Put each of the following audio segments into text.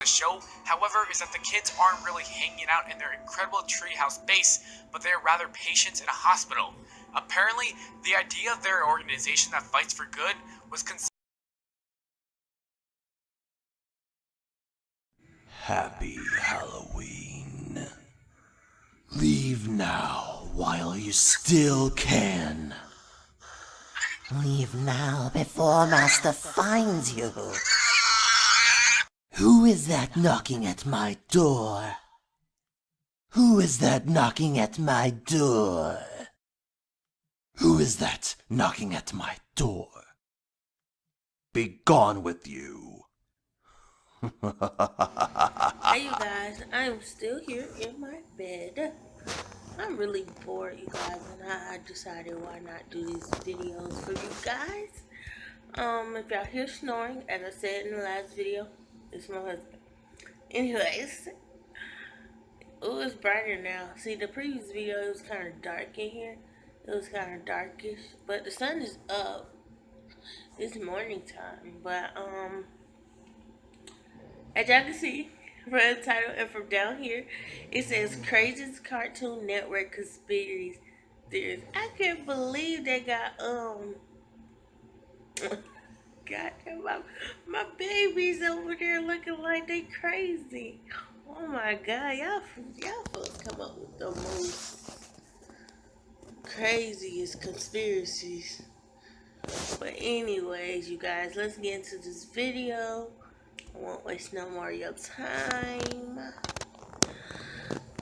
the show, however, is that the kids aren't really hanging out in their incredible treehouse base, but they are rather patients in a hospital. Apparently, the idea of their organization that fights for good was Happy Halloween. Leave now while you still can. Leave now before Master finds you. Who is that knocking at my door? Who is that knocking at my door? Who is that knocking at my door? Be gone with you. Hey you guys, I'm still here in my bed. I'm really bored, you guys, and I decided why not do these videos for you guys. If y'all hear snoring, as I said in the last video, it's my husband. Anyways, ooh, it's brighter now. See, the previous video, it was kind of dark in here. It was kind of darkish, but the sun is up. It's morning time, but as y'all can see from the title and from down here, it says Craziest Cartoon Network Conspires Theories. I can't believe they got goddamn my babies over there looking like they crazy. Oh my god, y'all folks come up with the most craziest conspiracies. But anyways, you guys, let's get into this video. I won't waste no more of your time.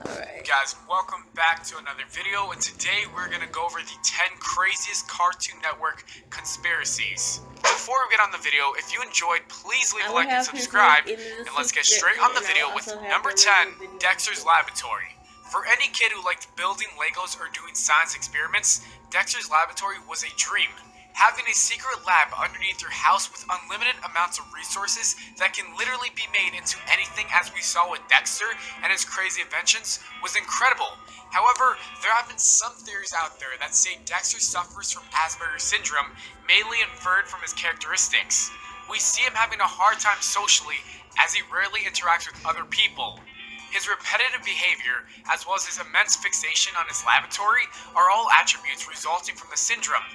Alright. Guys, welcome back to another video, and today we're gonna go over the 10 craziest Cartoon Network conspiracies. Before we get on the video, if you enjoyed, please leave a like and subscribe, and let's get straight on the video with number 10, Dexter's Laboratory. For any kid who liked building Legos or doing science experiments, Dexter's Laboratory was a dream. Having a secret lab underneath your house with unlimited amounts of resources that can literally be made into anything, as we saw with Dexter and his crazy inventions, was incredible. However, there have been some theories out there that say Dexter suffers from Asperger's syndrome, mainly inferred from his characteristics. We see him having a hard time socially, as he rarely interacts with other people. His repetitive behavior, as well as his immense fixation on his laboratory, are all attributes resulting from the syndrome.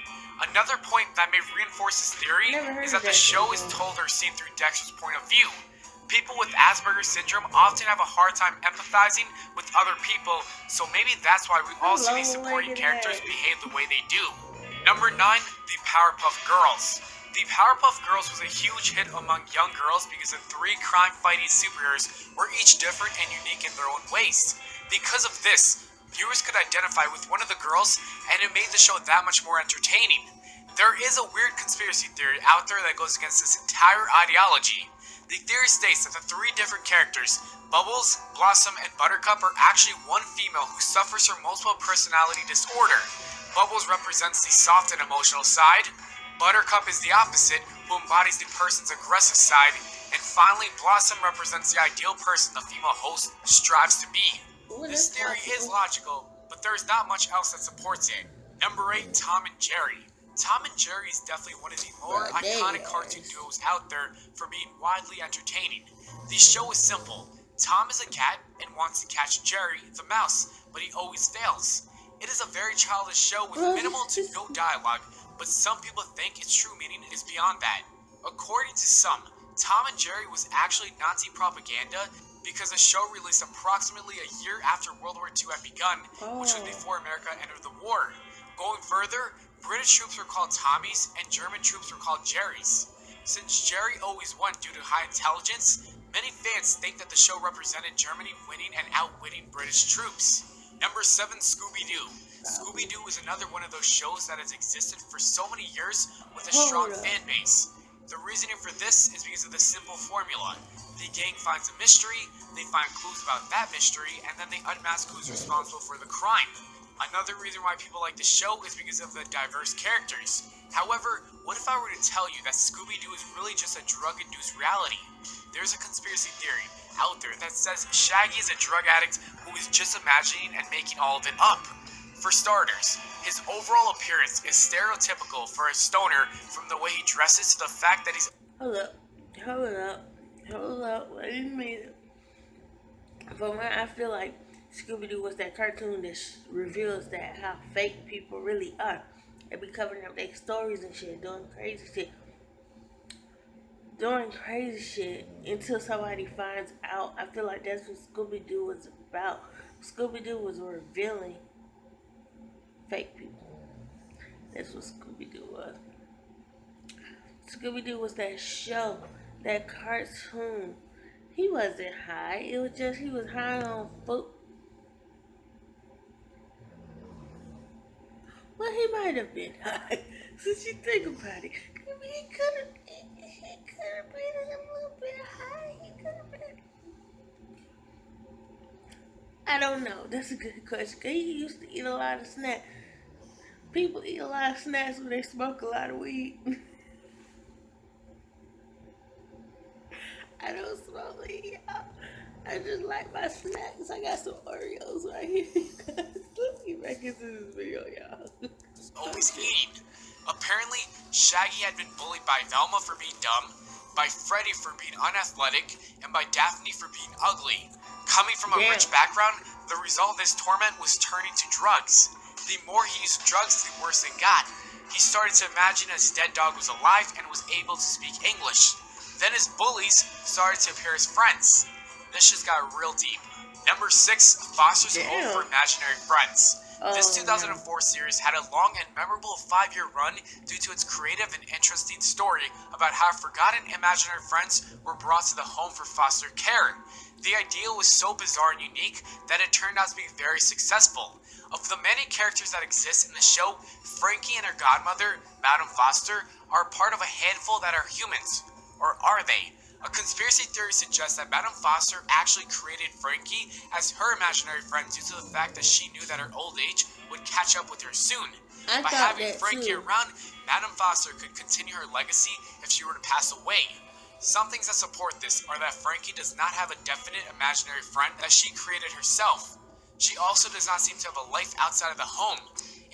Another point that may reinforce this theory is that the show is told or seen through Dexter's point of view. People with Asperger's syndrome often have a hard time empathizing with other people, so maybe that's why we all see these supporting characters behave the way they do. Number 9, the Powerpuff Girls. The Powerpuff Girls was a huge hit among young girls because the 3 crime-fighting superheroes were each different and unique in their own ways. Because of this, viewers could identify with one of the girls, and it made the show that much more entertaining. There is a weird conspiracy theory out there that goes against this entire ideology. The theory states that the 3 different characters, Bubbles, Blossom, and Buttercup, are actually one female who suffers from multiple personality disorder. Bubbles represents the soft and emotional side, Buttercup is the opposite, who embodies the person's aggressive side, and finally Blossom represents the ideal person the female host strives to be. This theory is logical, but there is not much else that supports it. Number 8, Tom and Jerry. Tom and Jerry is definitely one of the more iconic cartoon duos out there for being widely entertaining. The show is simple. Tom is a cat and wants to catch Jerry, the mouse, but he always fails. It is a very childish show with minimal to no dialogue, but some people think its true meaning is beyond that. According to some, Tom and Jerry was actually Nazi propaganda because the show released approximately a year after World War II had begun, which was before America entered the war. Going further, British troops were called Tommies and German troops were called Jerrys. Since Jerry always won due to high intelligence, many fans think that the show represented Germany winning and outwitting British troops. Number 7, Scooby-Doo. Scooby-Doo is another one of those shows that has existed for so many years with a strong fan base. The reasoning for this is because of the simple formula. The gang finds a mystery, they find clues about that mystery, and then they unmask who's responsible for the crime. Another reason why people like the show is because of the diverse characters. However, what if I were to tell you that Scooby-Doo is really just a drug-induced reality? There's a conspiracy theory out there that says Shaggy is a drug addict who is just imagining and making all of it up. For starters, his overall appearance is stereotypical for a stoner, from the way he dresses to the fact that he's... Hold up. Hold up, wait a minute. But when I feel like Scooby Doo was that cartoon that reveals that how fake people really are. They be covering up their stories and shit, doing crazy shit until somebody finds out. I feel like that's what Scooby Doo was about. Scooby Doo was revealing fake people. That's what Scooby Doo was. Scooby Doo was that show, that cartoon. He wasn't high. It was just he was high on food. Well, he might have been high. Since you think about it, I mean, he could have been a little bit high. He could have been. I don't know. That's a good question. 'Cause he used to eat a lot of snacks. People eat a lot of snacks when they smoke a lot of weed. I don't smoke weed, y'all. I just like my snacks. I got some Oreos right here. Let's get back into this video, y'all. Always eating. Apparently, Shaggy had been bullied by Velma for being dumb, by Freddy for being unathletic, and by Daphne for being ugly. Coming from a rich background, the result of this torment was turning to drugs. The more he used drugs, the worse it got. He started to imagine his dead dog was alive and was able to speak English. Then his bullies started to appear as friends. This just got real deep. Number 6, Foster's Home for Imaginary Friends. This 2004 series had a long and memorable 5-year run due to its creative and interesting story about how forgotten imaginary friends were brought to the home for foster care. The idea was so bizarre and unique that it turned out to be very successful. Of the many characters that exist in the show, Frankie and her godmother, Madame Foster, are part of a handful that are humans. Or are they? A conspiracy theory suggests that Madame Foster actually created Frankie as her imaginary friend due to the fact that she knew that her old age would catch up with her soon. By having Frankie around, Madame Foster could continue her legacy if she were to pass away. Some things that support this are that Frankie does not have a definite imaginary friend that she created herself. She also does not seem to have a life outside of the home.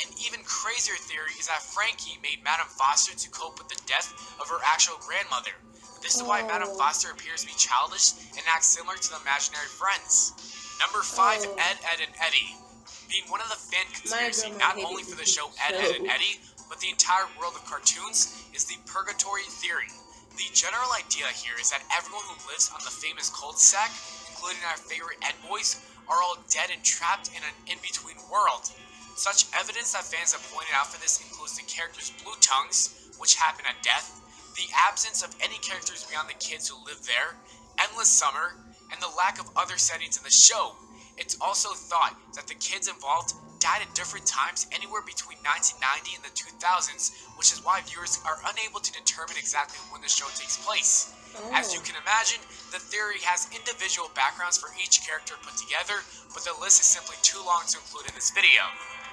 An even crazier theory is that Frankie made Madame Foster to cope with the death of her actual grandmother. This is why Madame Foster appears to be childish and acts similar to the imaginary friends. Number 5, Ed, Ed, and Eddie. Being one of the fan conspiracy not only for the show Ed, Ed, and Eddie, but the entire world of cartoons, is the purgatory theory. The general idea here is that everyone who lives on the famous cul-de-sac, including our favorite Ed boys, are all dead and trapped in an in-between world. Such evidence that fans have pointed out for this includes the characters' blue tongues, which happen at death, the absence of any characters beyond the kids who live there, endless summer, and the lack of other settings in the show. It's also thought that the kids involved died at different times anywhere between 1990 and the 2000s, which is why viewers are unable to determine exactly when the show takes place. As you can imagine, the theory has individual backgrounds for each character put together, but the list is simply too long to include in this video.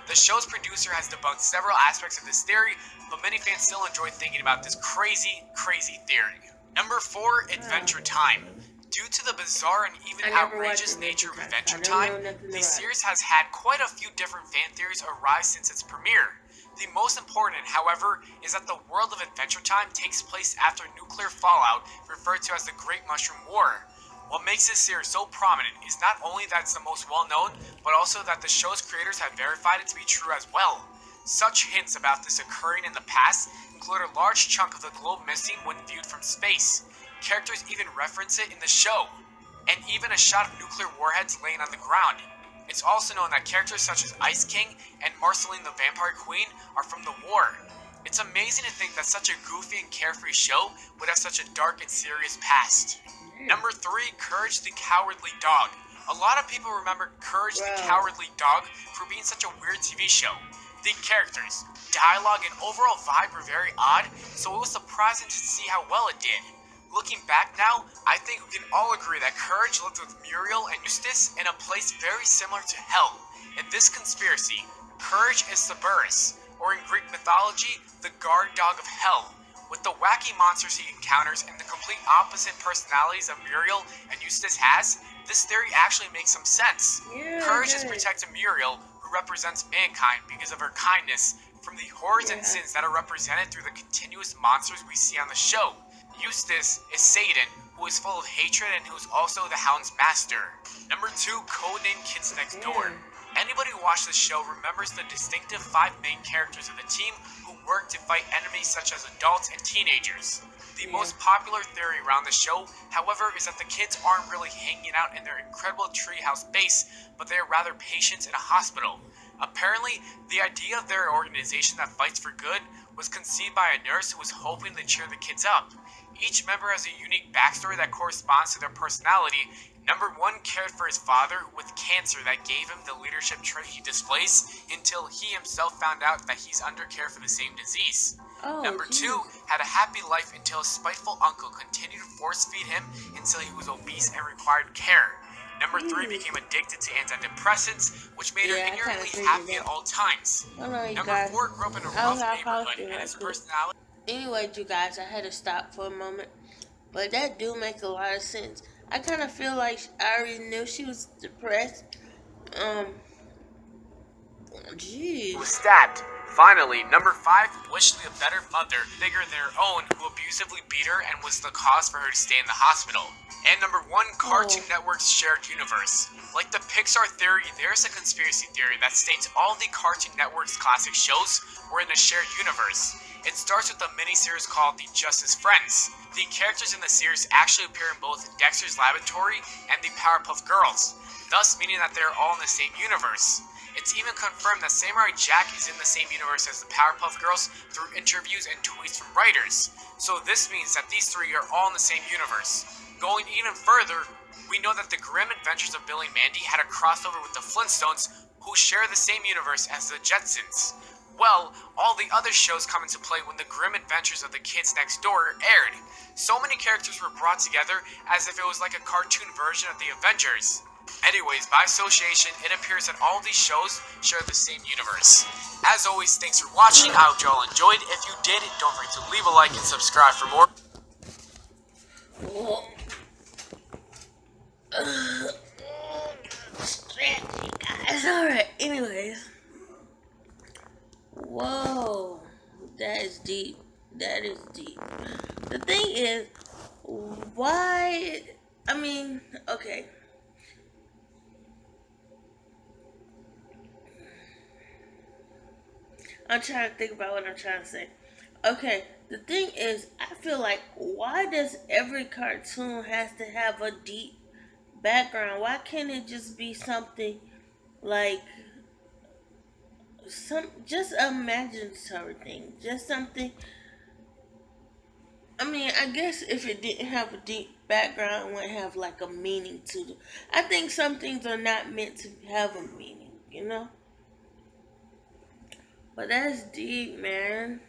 The show's producer has debunked several aspects of this theory, but many fans still enjoy thinking about this crazy theory. Number 4, Adventure Time. Due to the bizarre and even outrageous nature of Adventure Time, the series has had quite a few different fan theories arise since its premiere. The most important, however, is that the world of Adventure Time takes place after nuclear fallout, referred to as the Great Mushroom War. What makes this series so prominent is not only that it's the most well-known, but also that the show's creators have verified it to be true as well. Such hints about this occurring in the past include a large chunk of the globe missing when viewed from space. Characters even reference it in the show, and even a shot of nuclear warheads laying on the ground. It's also known that characters such as Ice King and Marceline the Vampire Queen are from the war. It's amazing to think that such a goofy and carefree show would have such a dark and serious past. Number 3, Courage the Cowardly Dog. A lot of people remember Courage the Cowardly Dog for being such a weird TV show. The characters, dialogue, and overall vibe were very odd, so it was surprising to see how well it did. Looking back now, I think we can all agree that Courage lived with Muriel and Eustace in a place very similar to hell. In this conspiracy, Courage is Cerberus, or in Greek mythology, the guard dog of hell. With the wacky monsters he encounters and the complete opposite personalities of Muriel and Eustace has, this theory actually makes some sense. Courage is protecting Muriel, who represents mankind because of her kindness, from the horrors and sins that are represented through the continuous monsters we see on the show. Eustace is Satan, who is full of hatred and who is also the Hound's master. Number 2, codenamed Kids Next Door. Anybody who watched the show remembers the distinctive 5 main characters of the team who work to fight enemies such as adults and teenagers. The most popular theory around the show, however, is that the kids aren't really hanging out in their incredible treehouse base, but they are rather patients in a hospital. Apparently, the idea of their organization that fights for good was conceived by a nurse who was hoping to cheer the kids up. Each member has a unique backstory that corresponds to their personality. Number 1 cared for his father with cancer that gave him the leadership trait he displays until he himself found out that he's under care for the same disease. Number 2 had a happy life until his spiteful uncle continued to force feed him until he was obese and required care. Number 3 became addicted to antidepressants, which made her inherently happy at all times. Number 4 grew up in a rough neighborhood and his personality... Anyway, you guys, I had to stop for a moment, but that do make a lot of sense. I kind of feel like I already knew she was depressed. Jeez. Was stabbed. Finally, number 5 wished to be a better mother, bigger than her own, who abusively beat her and was the cause for her to stay in the hospital. And number 1, Cartoon Network's shared universe. Like the Pixar theory, there's a conspiracy theory that states all the Cartoon Network's classic shows were in a shared universe. It starts with a miniseries called The Justice Friends. The characters in the series actually appear in both Dexter's Laboratory and the Powerpuff Girls, thus meaning that they're all in the same universe. It's even confirmed that Samurai Jack is in the same universe as the Powerpuff Girls through interviews and tweets from writers. So this means that these 3 are all in the same universe. Going even further, we know that the Grim Adventures of Billy and Mandy had a crossover with the Flintstones, who share the same universe as the Jetsons. Well, all the other shows come into play when the Grim Adventures of the Kids Next Door aired. So many characters were brought together as if it was like a cartoon version of the Avengers. Anyways, by association, it appears that all these shows share the same universe. As always, thanks for watching. I hope you all enjoyed. If you did, don't forget to leave a like and subscribe for more. Stretchy, guys. Alright, anyways. Whoa. That is deep. That is deep. The thing is, why... I mean, okay. I'm trying to think about what I'm trying to say. Okay, the thing is, I feel like, why does every cartoon has to have a deep background? Why can't it just be something like just a imaginary thing? Just something. I mean, I guess if it didn't have a deep background, it wouldn't have like a meaning to it. I think some things are not meant to have a meaning, you know? But that's deep, man.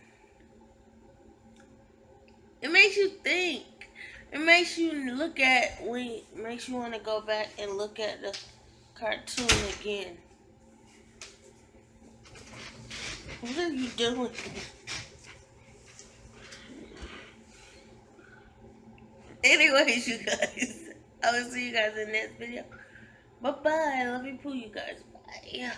It makes you think. It makes you look at, makes you want to go back and look at the cartoon again. What are you doing? Anyways, you guys, I will see you guys in the next video. Bye-bye. I love you, you guys. Bye.